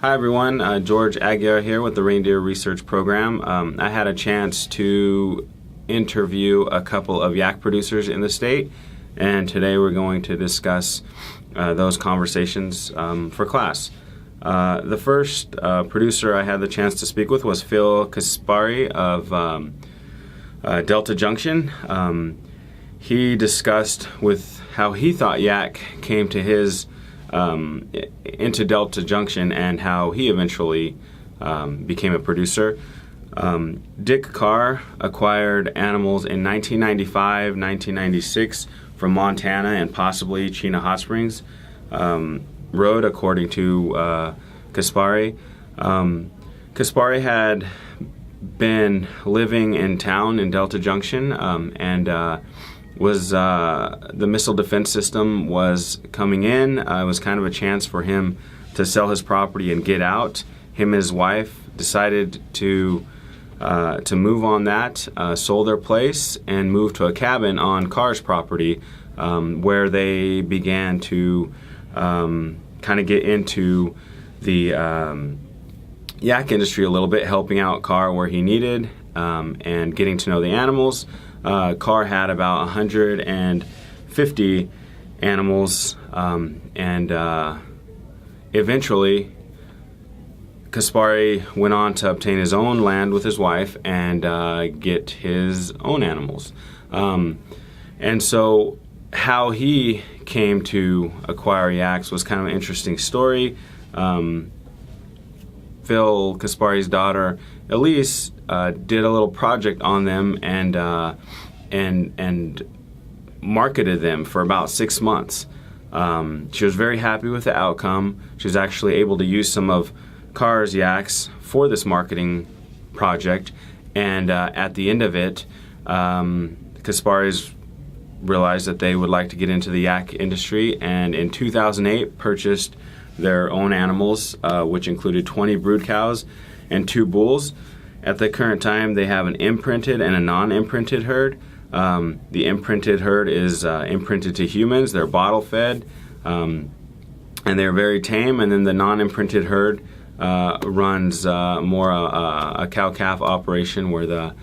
Hi everyone, George Aguiar here with the Reindeer Research Program. I had a chance to interview a couple of yak producers in the state, and today we're going to discuss those conversations for class. The first producer I had the chance to speak with was Phil Kaspari of Delta Junction. He discussed with how he thought yak came to his into Delta Junction and how he eventually became a producer. Dick Carr acquired animals in 1995, 1996 from Montana and possibly Chena Hot Springs Road, according to Kaspari. Kaspari had been living in town in Delta Junction and was the missile defense system was coming in. It was kind of a chance for him to sell his property and get out. Him and his wife decided to move on that, sold their place, and moved to a cabin on Carr's property, where they began to kind of get into the yak industry a little bit, helping out Carr where he needed, and getting to know the animals. Carr had about 150 animals, and eventually Kaspari went on to obtain his own land with his wife and get his own animals. And so how he came to acquire yaks was kind of an interesting story. Phil Kaspari's daughter, Elise, did a little project on them and marketed them for about 6 months. She was very happy with the outcome. She was actually able to use some of Carr's yaks for this marketing project, and at the end of it, Kaspari's realized that they would like to get into the yak industry, and in 2008 purchased their own animals, which included 20 brood cows and 2 bulls. At the current time, they have an imprinted and a non-imprinted herd. The imprinted herd is imprinted to humans. They're bottle fed, and they're very tame. And then the non-imprinted herd runs more a cow-calf operation, where the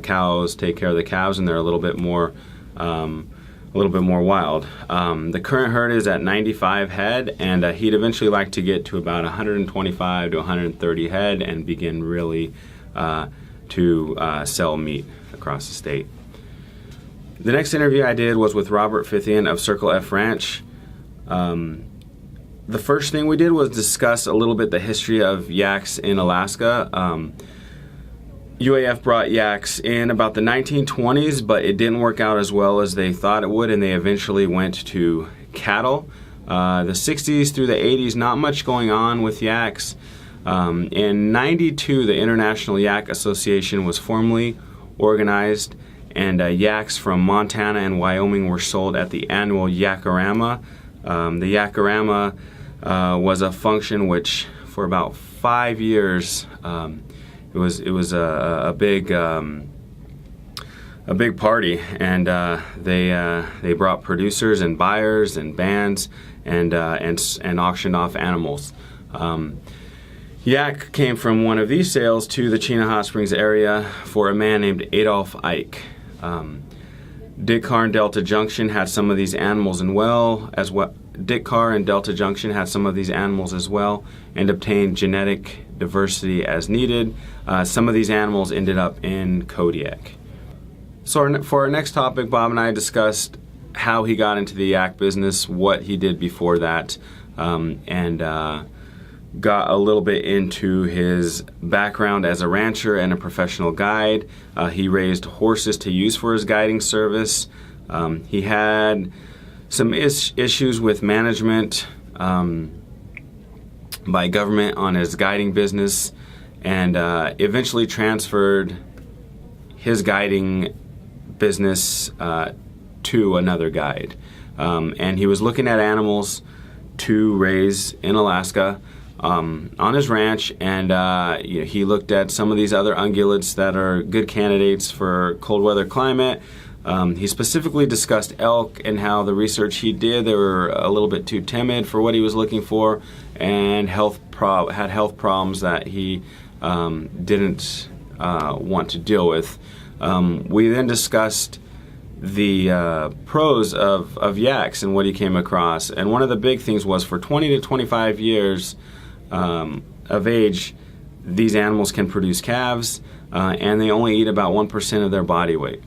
cows take care of the calves, and they're a little bit more wild. The current herd is at 95 head, and he'd eventually like to get to about 125 to 130 head and begin really to sell meat across the state. The next interview I did was with Robert Fithian of Circle F Ranch. The first thing we did was discuss a little bit the history of yaks in Alaska. UAF brought yaks in about the 1920s, but it didn't work out as well as they thought it would, and they eventually went to cattle. The 60s through the 80s, not much going on with yaks. In 92, the International Yak Association was formally organized, and yaks from Montana and Wyoming were sold at the annual Yakarama. The Yakarama was a function which, for about 5 years, it was a big party, and they brought producers and buyers and bands and auctioned off animals. Yak came from one of these sales to the Chena Hot Springs area for a man named Adolph Ike. Dick Carr and Delta Junction had some of these animals as well. Dick Carr and Delta Junction had some of these animals as well, and obtained genetic diversity as needed. Some of these animals ended up in Kodiak. So for our next topic, Bob and I discussed how he got into the yak business, what he did before that, and got a little bit into his background as a rancher and a professional guide. He raised horses to use for his guiding service. He had some issues with management by government on his guiding business, and eventually transferred his guiding business to another guide. And he was looking at animals to raise in Alaska on his ranch, and he looked at some of these other ungulates that are good candidates for cold weather climate. He specifically discussed elk and how the research he did, they were a little bit too timid for what he was looking for, and had health problems that he didn't want to deal with. We then discussed the pros of yaks and what he came across, and one of the big things was for 20 to 25 years of age, these animals can produce calves, and they only eat about 1% of their body weight.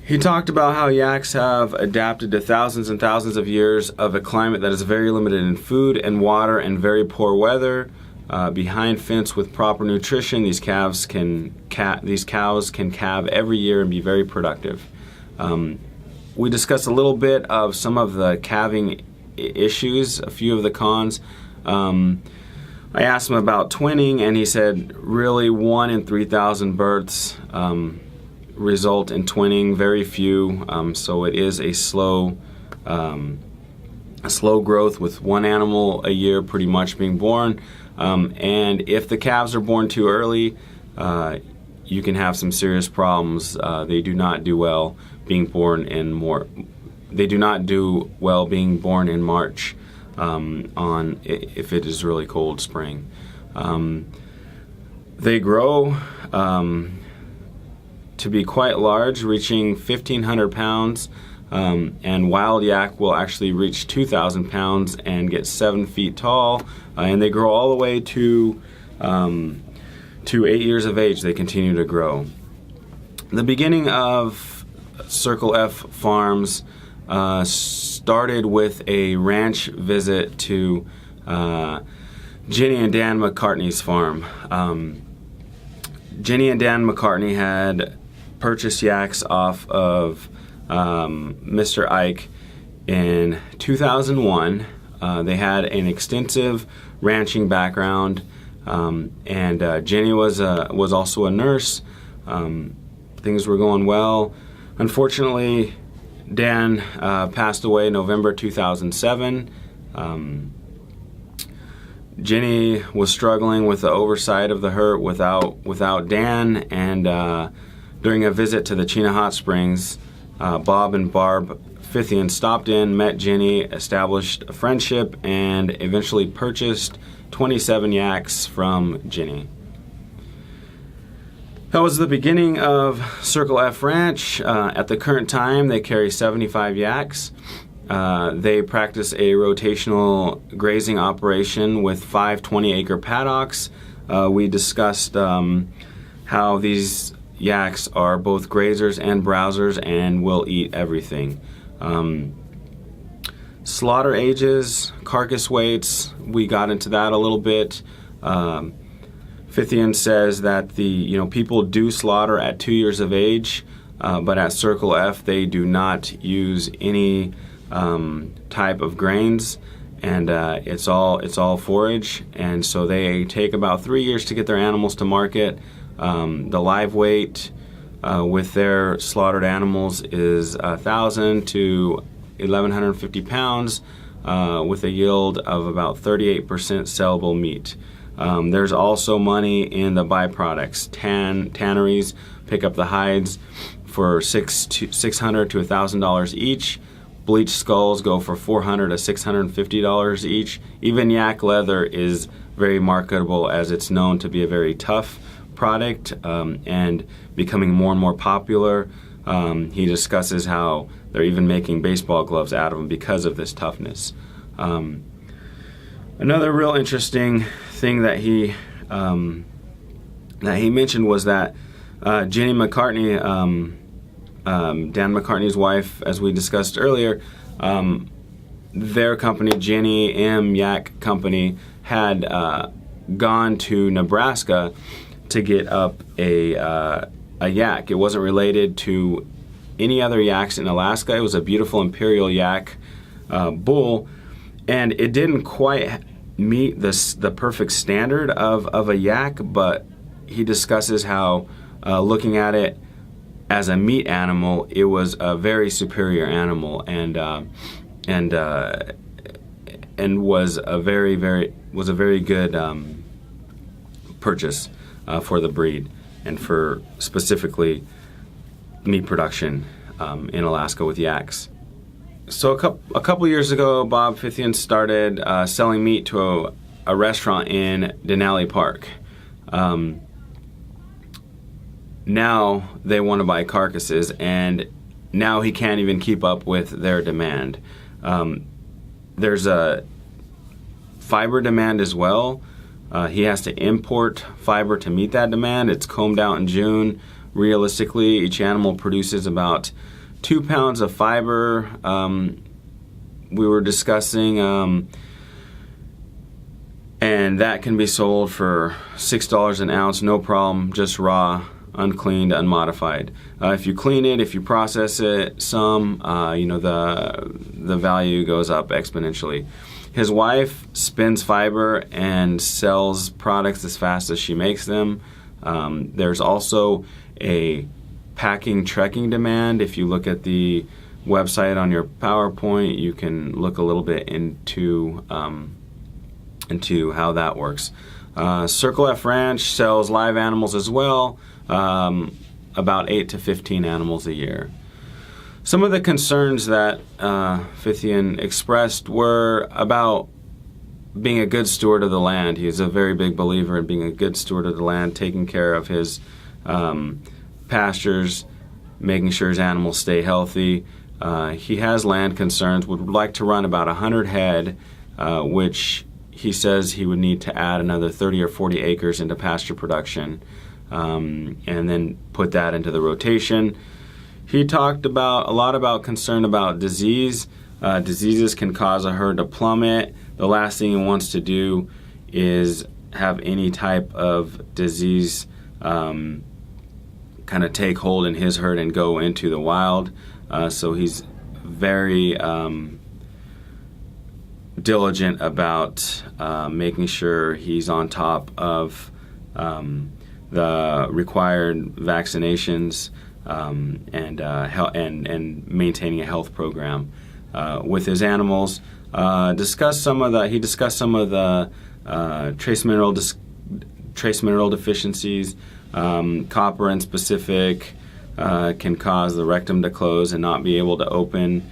He talked about how yaks have adapted to thousands and thousands of years of a climate that is very limited in food and water and very poor weather. Behind fence with proper nutrition, these cows can calve every year and be very productive. We discussed a little bit of some of the calving issues, a few of the cons. I asked him about twinning, and he said really 1 in 3,000 births result in twinning, very few. So it is a slow growth with one animal a year pretty much being born. And if the calves are born too early, you can have some serious problems. They do not do well being born in March if it is really cold spring. They grow to be quite large, reaching 1,500 pounds, and wild yak will actually reach 2,000 pounds and get 7 feet tall, and they grow all the way to 8 years of age. They continue to grow. The beginning of Circle F Farms started with a ranch visit to Jenny and Dan McCartney's farm. Jenny and Dan McCartney had purchased yaks off of Mr. Ike in 2001. They had an extensive ranching background, and Jenny was also a nurse. Things were going well. Unfortunately, Dan passed away in November 2007. Jenny was struggling with the oversight of the herd without Dan, and during a visit to the Chena Hot Springs, Bob and Barb Fithian stopped in, met Jenny, established a friendship, and eventually purchased 27 yaks from Jenny. That was the beginning of Circle F Ranch. At the current time, they carry 75 yaks. They practice a rotational grazing operation with 5 20-acre paddocks. We discussed how these yaks are both grazers and browsers and will eat everything. Slaughter ages, carcass weights, we got into that a little bit. Fithian says that people do slaughter at 2 years of age, but at Circle F they do not use any type of grains, and it's all forage, and so they take about 3 years to get their animals to market. The live weight with their slaughtered animals is 1,000 to 1,150 pounds, with a yield of about 38% sellable meat. There's also money in the byproducts. Tanneries pick up the hides for $600 to $1,000 each. Bleached skulls go for $400 to $650 each. Even yak leather is very marketable, as it's known to be a very tough product and becoming more and more popular. He discusses how they're even making baseball gloves out of them because of this toughness. Another real interesting thing that he mentioned was that Jenny McCartney, Dan McCartney's wife, as we discussed earlier, their company, Jenny M. Yak Company, had gone to Nebraska to get up a yak. It wasn't related to any other yaks in Alaska. It was a beautiful imperial yak bull, and it didn't quite meet the perfect standard of a yak, but he discusses how looking at it as a meat animal, it was a very superior animal, and was a very good purchase for the breed and for specifically meat production in Alaska with yaks. So a couple years ago, Bob Fithian started selling meat to a restaurant in Denali Park. Now they want to buy carcasses, and now he can't even keep up with their demand. There's a fiber demand as well. He has to import fiber to meet that demand. It's combed out in June. Realistically, each animal produces about 2 pounds of fiber. We were discussing, and that can be sold for $6 an ounce, no problem, just raw, uncleaned, unmodified. If you clean it, if you process it, the value goes up exponentially. His wife spins fiber and sells products as fast as she makes them. There's also a packing trekking demand. If you look at the website on your PowerPoint, you can look a little bit into how that works. Circle F Ranch sells live animals as well, about 8 to 15 animals a year. Some of the concerns that Fithian expressed were about being a good steward of the land. He's a very big believer in being a good steward of the land, taking care of his pastures, making sure his animals stay healthy. He has land concerns, would like to run about 100 head, which he says he would need to add another 30 or 40 acres into pasture production, and then put that into the rotation. He talked a lot about concern about disease. Diseases can cause a herd to plummet. The last thing he wants to do is have any type of disease kind of take hold in his herd and go into the wild. So he's very diligent about making sure he's on top of the required vaccinations and maintaining a health program with his animals. He discussed some of the trace mineral deficiencies. Copper in specific can cause the rectum to close and not be able to open.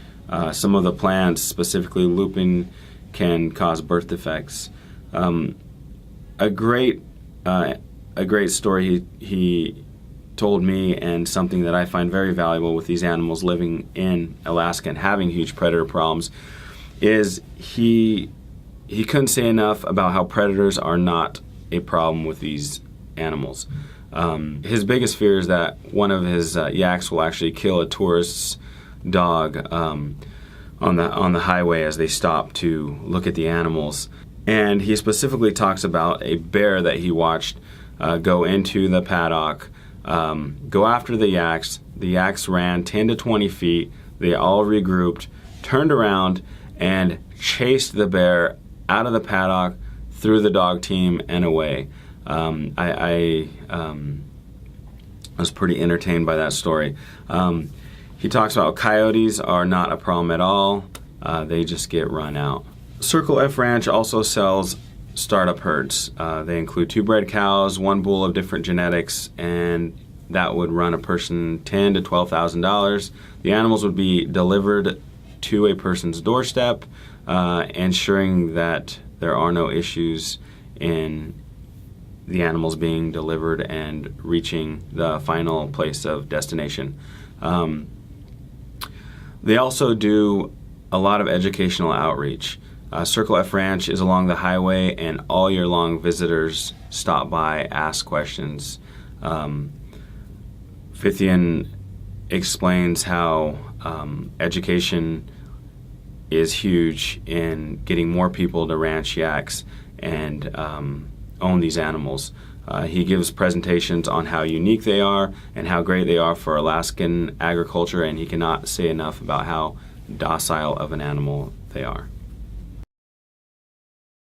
Some of the plants, specifically lupin, can cause birth defects. A great story he told me, and something that I find very valuable with these animals living in Alaska and having huge predator problems, is he couldn't say enough about how predators are not a problem with these animals. His biggest fear is that one of his yaks will actually kill a tourist's dog on the highway as they stop to look at the animals. And he specifically talks about a bear that he watched go into the paddock, go after the yaks. The yaks ran 10 to 20 feet. They all regrouped, turned around, and chased the bear out of the paddock, through the dog team, and away. I was pretty entertained by that story. He talks about coyotes are not a problem at all. They just get run out. Circle F Ranch also sells startup herds. They include 2 bred cows, 1 bull of different genetics, and that would run a person $10,000 to $12,000. The animals would be delivered to a person's doorstep, ensuring that there are no issues in the animals being delivered and reaching the final place of destination. They also do a lot of educational outreach. Circle F Ranch is along the highway, and all year long visitors stop by, ask questions. Fithian explains how education is huge in getting more people to ranch yaks and own these animals. He gives presentations on how unique they are and how great they are for Alaskan agriculture, and he cannot say enough about how docile of an animal they are.